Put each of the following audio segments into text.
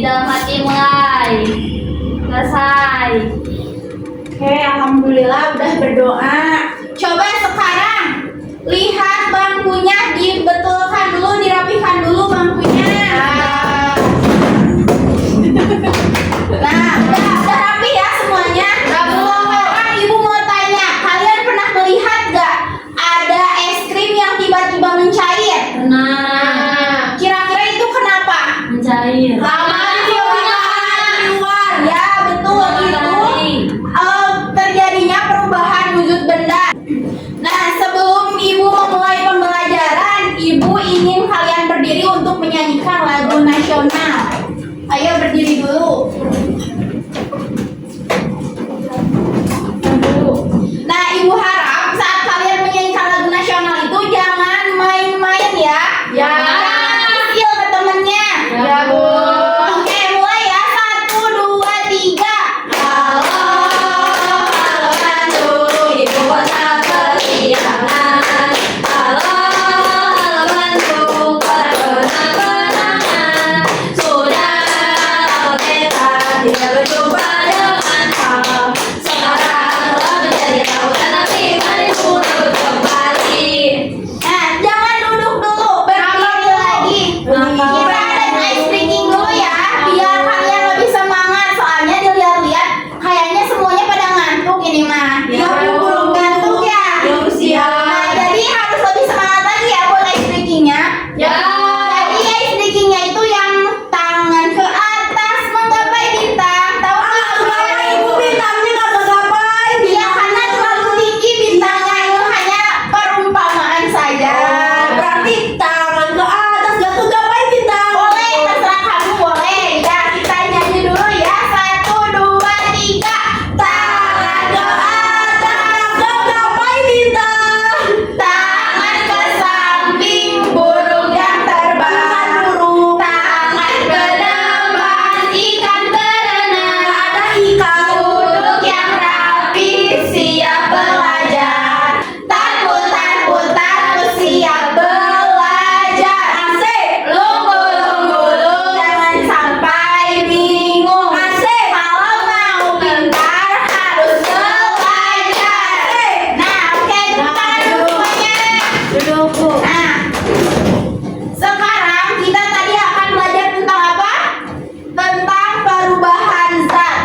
dalam hati mulai. Selesai. Oke, alhamdulillah udah berdoa. Coba sekarang lihat bangkunya, dibetulkan dulu, dirapikan dulu bangkunya. Nah, udah rapi ya semuanya. Sekarang ibu mau tanya, kalian pernah melihat gak ada es krim yang tiba-tiba mencair? Nah, Kira-kira itu kenapa? mencair. Lama di luar. Ya, betul itu. Terjadinya perubahan wujud benda. Nah, sebelum ibu memulai pembelajaran, ibu ingin kalian berdiri untuk menyanyikan lagu nasional. Ayo berdiri dulu. Nah, ibu harap saat kalian menyanyikan lagu nasional itu jangan main-main ya. Ya. Kecil ke temennya. Ya, Bu. Oke, mulai ya. 1, 2, 3. Halo, halo Bandung, ibu kota periangan. Halo, halo Bandung, kota kenang-kenangan. Sudah lama kita tidak berjumpa dengan kamu. Sekarang telah menjadi lautan tapi mari pulang kembali. Nah, jangan duduk dulu, berdiri lagi. Kita ada ice breaking dulu ya, biar kalian lebih semangat. Soalnya dilihat-lihat kayaknya semuanya pada ngantuk ini mah. Ya. Ngantuk ya. Siap. Nah, jadi harus lebih semangat lagi ya buat ice breakingnya. Ya. Jadi ice breakingnya itu yang tangan ke atas menggapai bintang. Tahu nggak? Ibu bintangnya nggak tergapai. Iya, karena terlalu tinggi bintangnya, itu hanya perumpamaan saja. Berarti tangan ke atas nggak tergapai bintang. Boleh, terserah kamu boleh. Ya, kita nyanyi dulu ya. 1, 2, 3. Tangan ke atas, Tergapai bintang. tangan ke samping, burung yang terbang. Tangan ke depan, ikan berenang. Ada ikan. Duduk yang rapi, siap belajar. Takut, takut, takut, siap belajar. Asik. Lunggu, lunggu, lunggu, jangan sampai bingung. Asik. Kalau mau pintar harus belajar. Nah, oke, tepuk tangan dulu semuanya. Duduk, Bu. Nah, sekarang kita tadi akan belajar tentang apa? Tentang perubahan zat.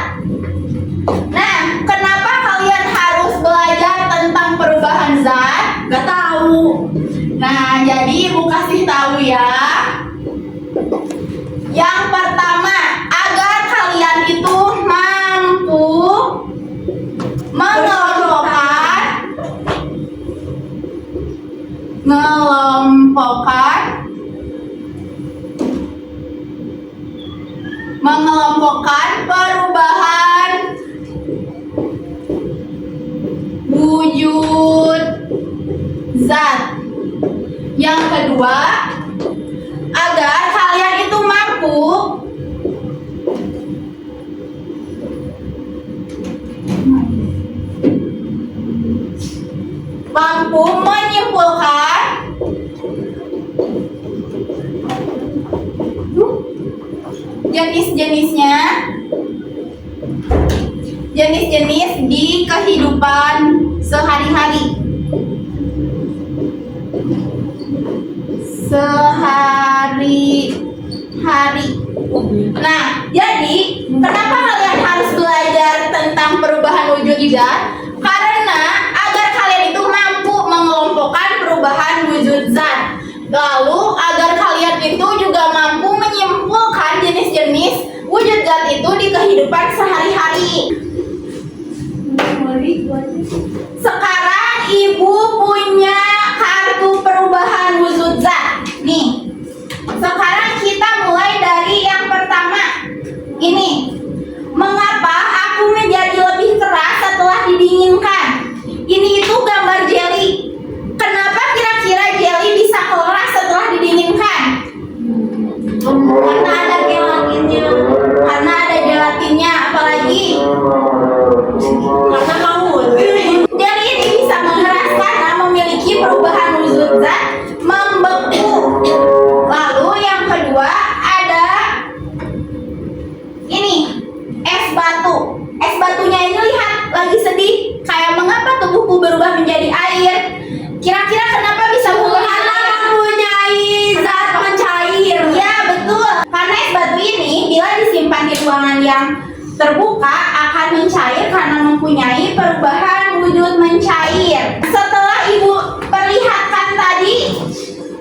Nah, kenapa kalian harus belajar tentang perubahan zat? Nggak tahu. Nah, jadi ibu kasih tahu ya. Yang pertama, agar kalian itu mampu mengelompokkan perubahan wujud zat. Yang kedua, agar kalian itu mampu menyimpulkan jenis-jenis di kehidupan sehari-hari. Nah, jadi kenapa kalian harus belajar tentang perubahan wujud zat? Karena agar kalian itu mampu mengelompokkan perubahan wujud zat. Lalu agar kalian itu juga mampu menyimpulkan jenis-jenis wujud zat itu di kehidupan sehari-hari. Sekarang ibu punya kartu perubahan wujud zat. Nih. Sekarang kita mulai dari yang pertama. Ini. Mengapa aku menjadi lebih keras setelah didinginkan? Ini itu gambar jelly. Kenapa kira-kira jelly bisa keras setelah didinginkan? Karena ada gelatinnya. Karena ada gelatinnya, apalagi? Karena mau. ruangan yang terbuka akan mencair karena mempunyai perubahan wujud mencair. Setelah Ibu perlihatkan tadi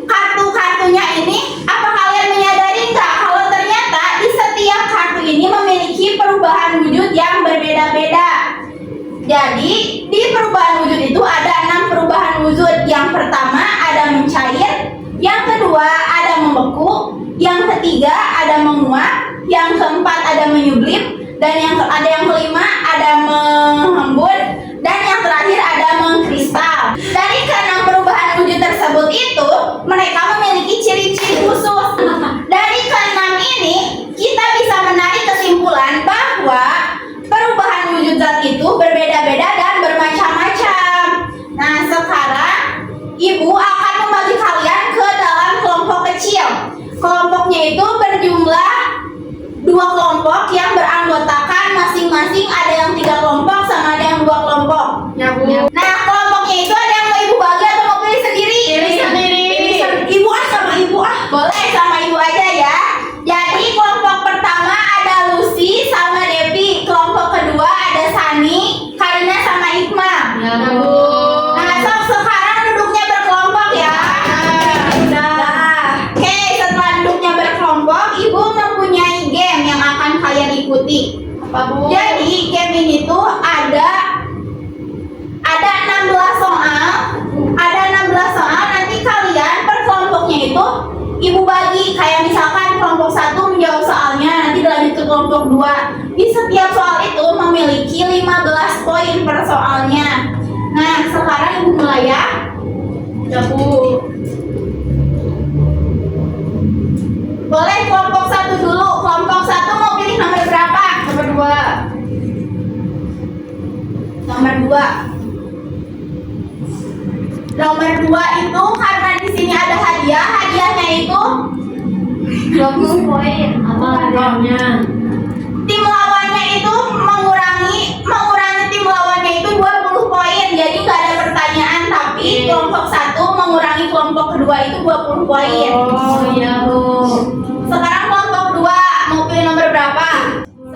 kartu-kartunya ini, apa kalian menyadari nggak kalau ternyata di setiap kartu ini memiliki perubahan wujud yang berbeda-beda? Jadi di perubahan wujud itu ada 6 perubahan wujud. Yang pertama ada mencair, yang kedua ada membeku, yang ketiga ada menguap, yang keempat ada menyublim, dan yang kelima ada menghembur, dan yang terakhir ada mengkristal. Dari keenam perubahan wujud tersebut itu mereka memiliki ciri-ciri khusus. Dari keenam ini kita bisa menarik kesimpulan bahwa perubahan wujud zat itu berbeda-beda dan bermacam-macam. Nah, sekarang Ibu akan membagi kalian ke dalam kelompok kecil. Kelompoknya itu berjumlah 2 kelompok yang beranggotakan masing-masing ada yang 3 kelompok sama ada yang 2 kelompok. Ya, Bu. Nah, kelompoknya itu ada yang mau Ibu bagi atau mau pilih sendiri? Pilih sendiri. Ibu sama Ibu Boleh sama Ibu aja ya. Jadi kelompok pertama ada Lucy sama Devi. Kelompok kedua ada Sani, Karina sama Iqmah. Ya, Bu. Nah, sekarang duduknya berkelompok ya. Oke, setelah duduknya berkelompok, Ibu mempunyai game yang akan kalian ikuti. Apa, Bu? Jadi game ini tuh ada 16 soal. Ada 16 soal. Nanti kalian per kelompoknya itu Ibu bagi, kayak misalkan kelompok 1 menjawab soalnya, nanti dilanjut ke kelompok 2. Di setiap soal itu memiliki 15 poin per soalnya. Nah, sekarang Ibu mulai ya. Ya, Bu. Boleh kelompok 1 dulu. Kelompok 1 mau pilih nomor berapa? Nomor 2. Nomor 2. Nomor 2 itu karena di sini ada hadiah. Hadiahnya itu 20 poin. Apa hadiahnya? tim lawannya itu mengurangi tim lawannya itu 20 poin. Jadi nggak ada pertanyaan, tapi kelompok 1 mengurangi kelompok kedua itu 20 poin. Oh, iya, Bu. Sekarang kelompok 2 mau pilih nomor berapa? 10.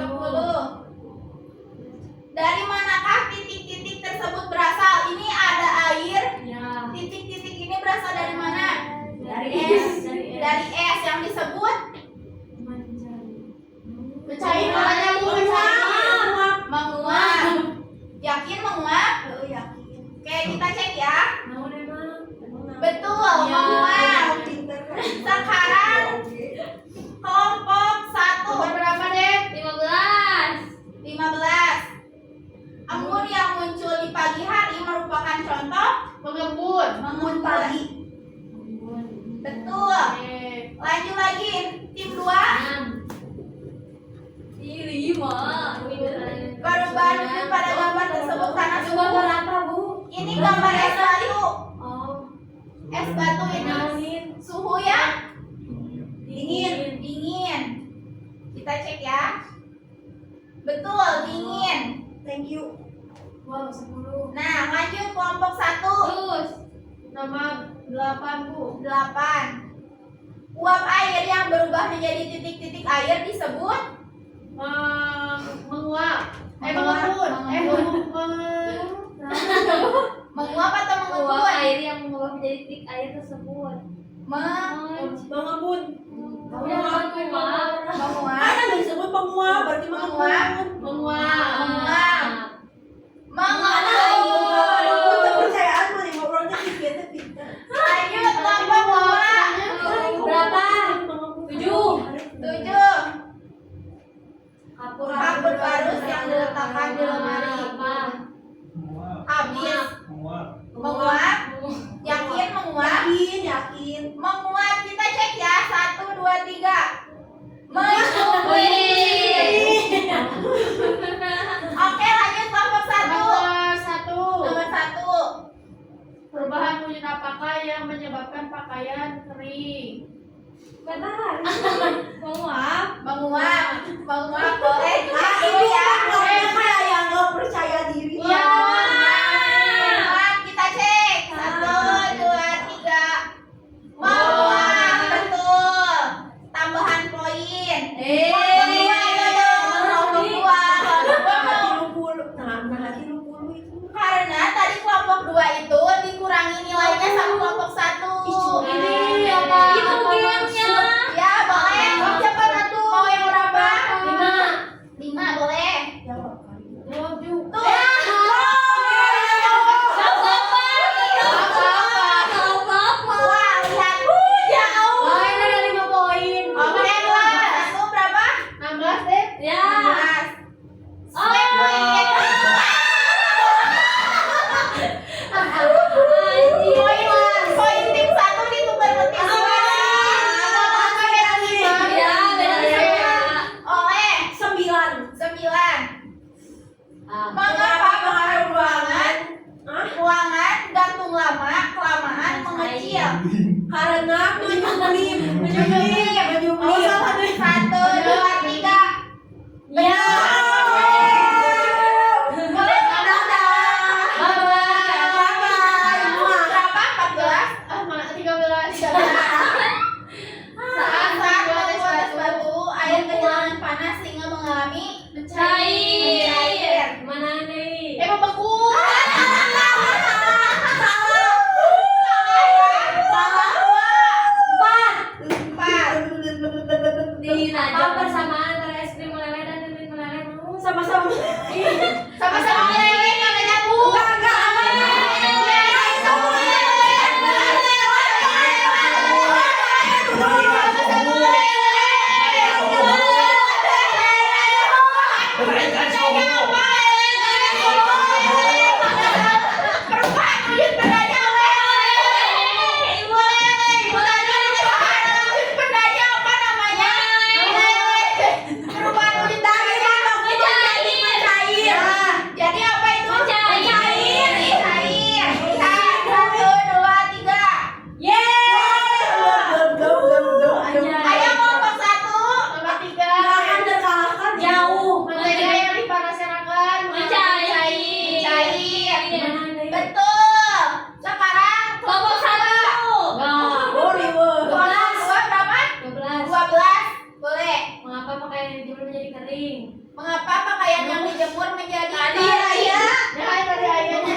Dari manakah titik-titik tersebut berasal? Ini ada air. Ya. Titik-titik ini berasal dari mana? Dari S. S. Dari S yang disebut Mencair. menguap. Yakin menguap? Yakin. Oke, kita cek ya. Mau deh, Bang. Betul, Ya. menguap. Sekarang kelompok 1 Berapa deh? 15. Embun yang muncul di pagi hari merupakan contoh Mengembun. embun pagi. Betul. Lanjut lagi, tim 2. 5. Perubahan wujud pada gambar tersebut karena Itu suhu. gambar apa, Bu? Ini gambar es batu. Oh. Es batu ini suhu ya? Dingin. Kita cek ya. Betul, dingin. Thank you. Wow, 10. Nah, lanjut kelompok 1. Terus nomor 8, Bu. 8. Uap air yang berubah menjadi titik-titik air disebut Menguap. Menguap. Menguap atau mengembun? Air yang mengubah menjadi titik air tersebut. Mengembun. Menguap. Kan disebut penguap, berarti Menguap. Menguap. Mengembun. Kepercayaan mah ngobrolnya kita pintar. Lanjut kelompok 2. Berapa? 7. Kapur Kapur parus yang diletakkan di lemari. Habis. Menguap. Yakin menguap? Yakin. Menguap. Kita cek ya. 1, 2, 3. Menyusui. Oke, lanjut kelompok 1. Nomor 1. Perubahan wujud apakah yang menyebabkan pakaian kering? Bentar. Menguap. Menguap boleh. Ini ya. kayak yang nggak percaya diri. Iya. Menguap, kita cek. 1, 2, 3. Menguap, betul. Tambahan poin. Menguap. Karena menyublim. Oh, satu, dua, tiga. Ya. Boleh nggak? Berapa? 14? Mana 13. Saat batu atas batu, air kehilangan panas sehingga mengalami Cair. Mana nih? membeku. Di Najwa persamaan antara es krim meleleh dan lilin meleleh. Sama-sama. Sama-sama meleleh, nggak nyambung. Jadi apa itu? Mencair. Satu, dua, tiga. Ayo kelompok 1, kelompok 3. Jauh. Mentega yang dipanaskan Mencair. Mencair. Betul. Sekarang Kelompok 1. kelompok 2 berapa? 12. 12. Boleh. Mengapa pakaian yang dijemur menjadi kering? Mengapa pakaian yang dijemur menjadi Tadi kering? Raya. Ya, tadi ayahnya.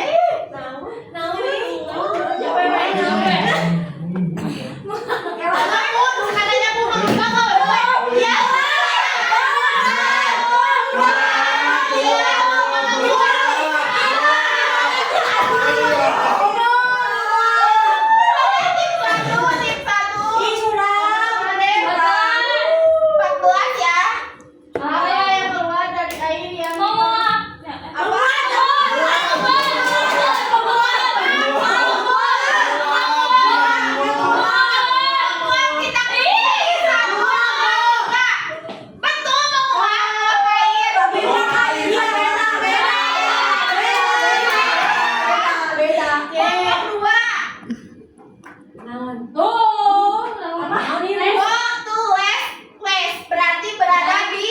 Aku bukan hanya bunuh kamu. Ya. Tim satu. 14 ya. Apa yang keluar dari air yang kita betul menguap air. Kelompok 2. Waktu les berarti berada di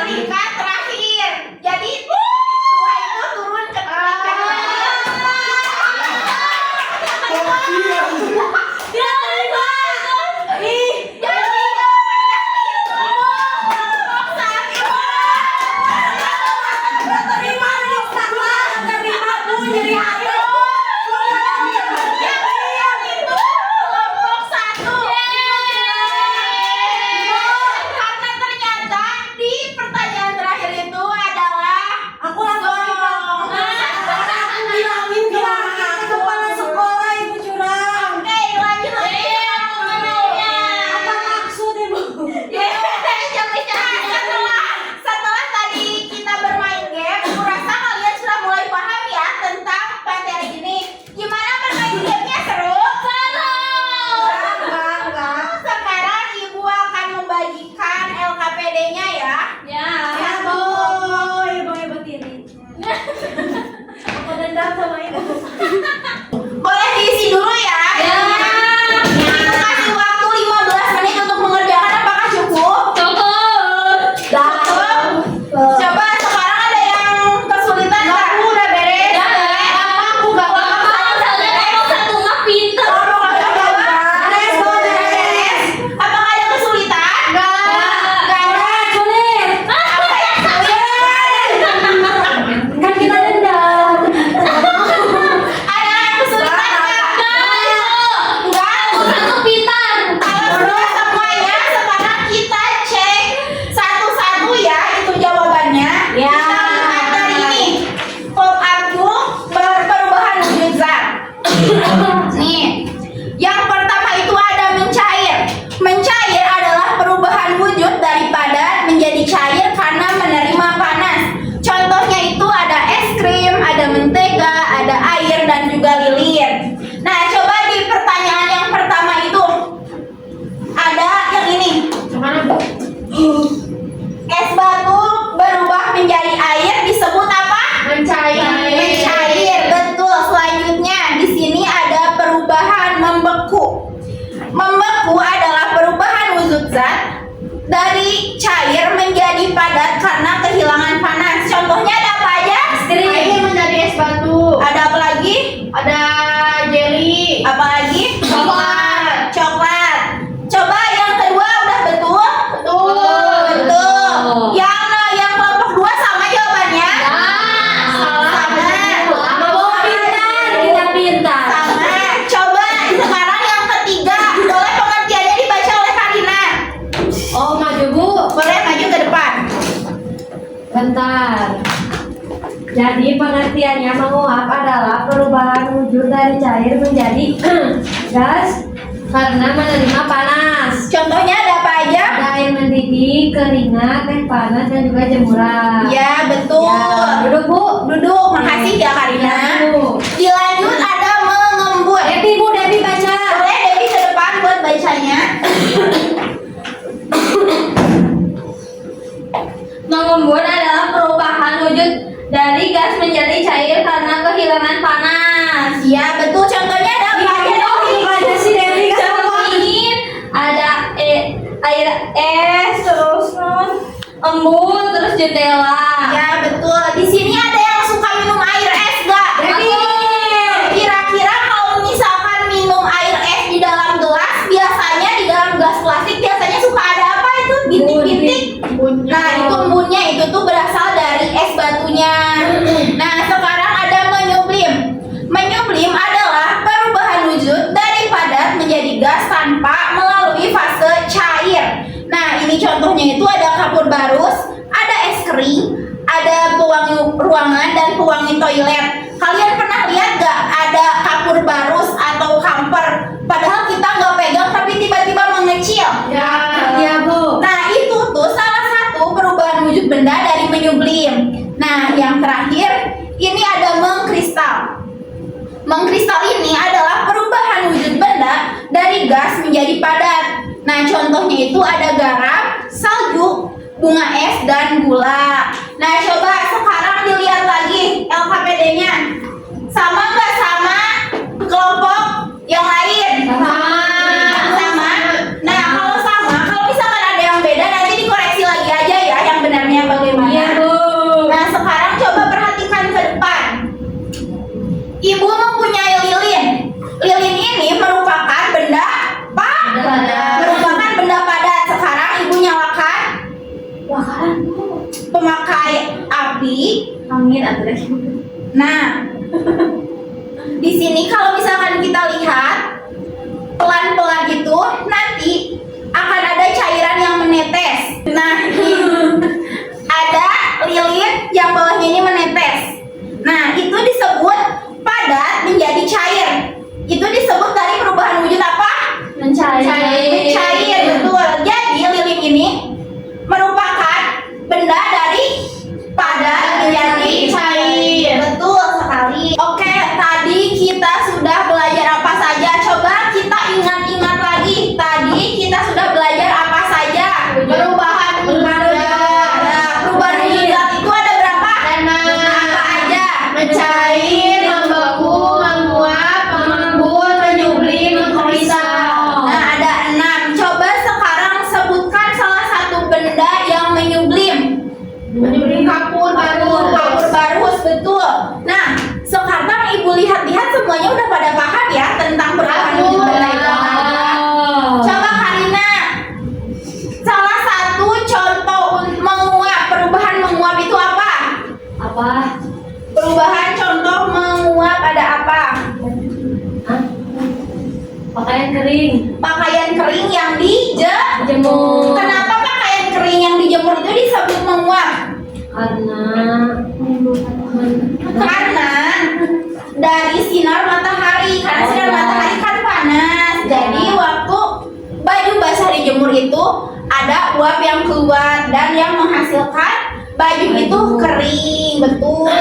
tingkat terakhir. Jadi tua itu turun ke tingkat kelompok 1. Karena ternyata di pertanyaan terakhir itu adalah kepala sekolah ibu curang. Oke, Jadi pengertiannya menguap adalah perubahan wujud dari cair menjadi gas karena menerima panas. Contohnya ada apa aja? Ada air mendidih, keringat, teh panas, dan juga jemuran. Ya, betul. Ya. Duduk, Bu. Duduk. Makasih ya Karina. Ya, Bu. Dilanjut ada mengembun. Debbie, Bu, Debbie baca. Boleh Debbie ke depan buat bacanya. Mengembun adalah perubahan wujud dari gas menjadi cair karena kehilangan panas. Ya, betul. Contohnya ada apa aja? Debbie? Aja si Debbie kan. Ini ada air es, terus embun, terus jendela. Ya, betul. Di sini ada yang suka minum air es gak? Kira-kira kalau misalkan minum air es di dalam gelas, biasanya di dalam gelas plastik biasanya suka ada apa itu? Bintik-bintik. Nah, itu embunnya itu tuh berasal dari es batunya. Nah, sekarang ada menyublim. Menyublim adalah perubahan wujud dari padat menjadi gas tanpa melalui fase cair. Nah, ini contohnya itu ada kapur barus, ada es kering, ada pewangi ruangan dan pewangi toilet. Kalian pernah lihat gak ada kapur barus atau kamper? Padahal kita nggak pegang tapi tiba-tiba mengecil. Ya, Bu. Nah, itu tuh salah satu perubahan wujud benda dari menyublim. Nah, yang terakhir ini ada mengkristal. Mengkristal ini adalah perubahan wujud benda dari gas menjadi padat. Nah, contohnya itu ada garam, salju, bunga es, dan gula. Nah, coba sekarang dilihat lagi LKPD-nya. Sama nggak sama kelompok yang lain? Sama. Nah, kalau sama, kalau misalkan ada yang beda nanti dikoreksi lagi aja ya yang benarnya bagaimana. Iya, Bu. Nah, sekarang coba perhatikan ke depan. Ibu mempunyai lilin. Lilin ini merupakan benda Padat. merupakan benda padat. Sekarang ibu nyalakan pemakai api. Angin atau Nah, di sini kalau misalkan kita lihat pelan-pelan itu nanti akan ada cairan yang menetes. Nah, ini ada lilin yang bawahnya ini menetes. Nah, itu disebut padat menjadi cair. Itu disebut dari perubahan wujud apa? Mencair, betul. Jadi lilin ini merupakan benda dari padat menjadi cair. Betul sekali. Oke, tadi kita sudah belajar apa saja? Coba kita ingat-ingat lagi. Tadi kita sudah belajar apa saja? Perubahan wujud. Nah, perubahan wujud itu ada berapa? Apa aja? Mencair, membeku, menguap, mengembun, menyublim, mengkristal. Nah, ada 6. Coba sekarang sebutkan salah satu benda yang menyublim. Menyublim kapur Kapur barus, betul. Nah, sekarang ibu lihat-lihat semuanya udah pada paham ya tentang perubahan wujud benda itu apa aja. Coba Karina, salah satu contoh menguap, perubahan menguap itu apa? Apa? Perubahan contoh menguap ada apa? Pakaian kering. Pakaian kering yang dijemur. Jemur. Kenapa pakaian kering yang dijemur itu disebut menguap? Karena dari sinar matahari. Karena sinar matahari kan panas. Jadi waktu baju basah dijemur itu ada uap yang keluar dan yang menghasilkan baju itu kering. Betul.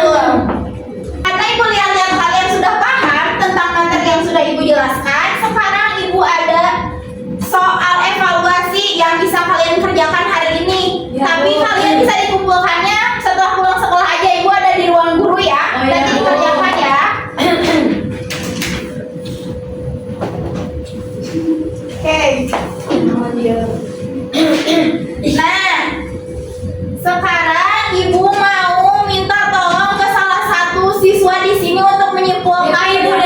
Karena ibu lihat-lihat kalian sudah paham tentang materi yang sudah ibu jelaskan, sekarang ibu ada soal evaluasi yang bisa kalian kerjakan hari ini. Ya, Tapi Bu. kalian bisa dikumpulkannya setelah pulang sekolah aja. Ibu ada di ruang guru ya. Oh, ya, Nanti Bu. dikerjakan ya. Oke. Nah, sekarang ibu mau minta tolong ke salah satu siswa di sini untuk menyimpulkan bersama.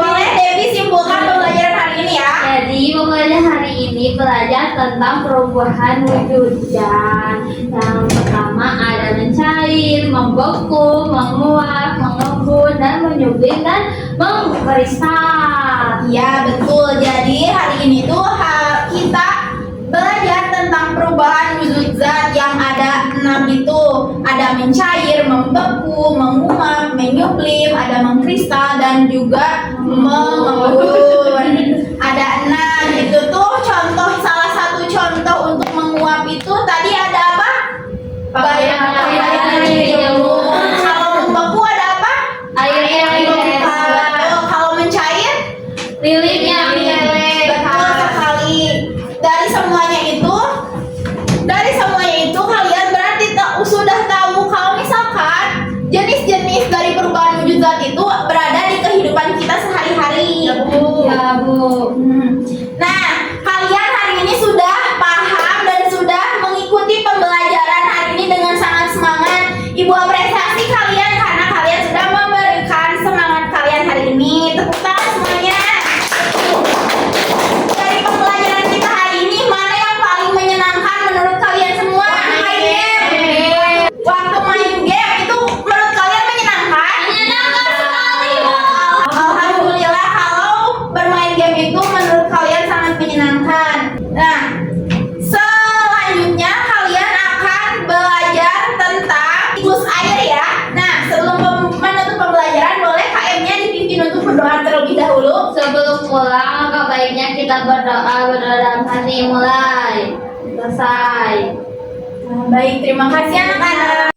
Boleh Devi simpulkan pembelajaran hari ini ya. Jadi pembelajaran hari ini belajar tentang perubahan wujud dan yang pertama ada mencair, membeku, menguap, mengembun, dan menyublim dan mengkristal. Ya betul. Jadi hari ini tuh kita belajar tentang perubahan wujud zat yang ada 6 itu. Ada mencair, Yuplim, ada Mang Kristal, dan juga Mang Eun. Ada 6. Itu tuh contoh, salah satu contoh untuk menguap itu tadi ada apa? Pakaian ilmu. Kalau membeku ada apa? Air yang Kalau mencair? lilitnya Betul sekali. Dari semuanya itu kalian berarti sudah tahu kalau misalkan jenis-jenis dari perubahan wujud zat itu berada di kehidupan kita sehari-hari. Ya, Bu. Nah, kalian hari ini sudah paham dan sudah mengikuti pembelajaran hari ini dengan sangat semangat. Ibu apresiasi kalian karena kalian sudah memberikan semangat kalian hari ini. Tepuk tangan semuanya. Dari pembelajaran kita hari ini, mana yang paling menyenangkan menurut kalian semua? Main game. Waktu main game itu menurut kalian menyenangkan? Menyenangkan sekali, Bu. Alhamdulillah kalau bermain game itu menurut kalian sangat menyenangkan. Nah, selanjutnya kalian akan belajar tentang siklus air ya. Nah, sebelum menutup pembelajaran boleh KM-nya dipimpin untuk berdoa terlebih dahulu. Sebelum pulang, maka baiknya kita berdoa dalam hati. Mulai. Selesai. Baik, terima kasih anak-anak.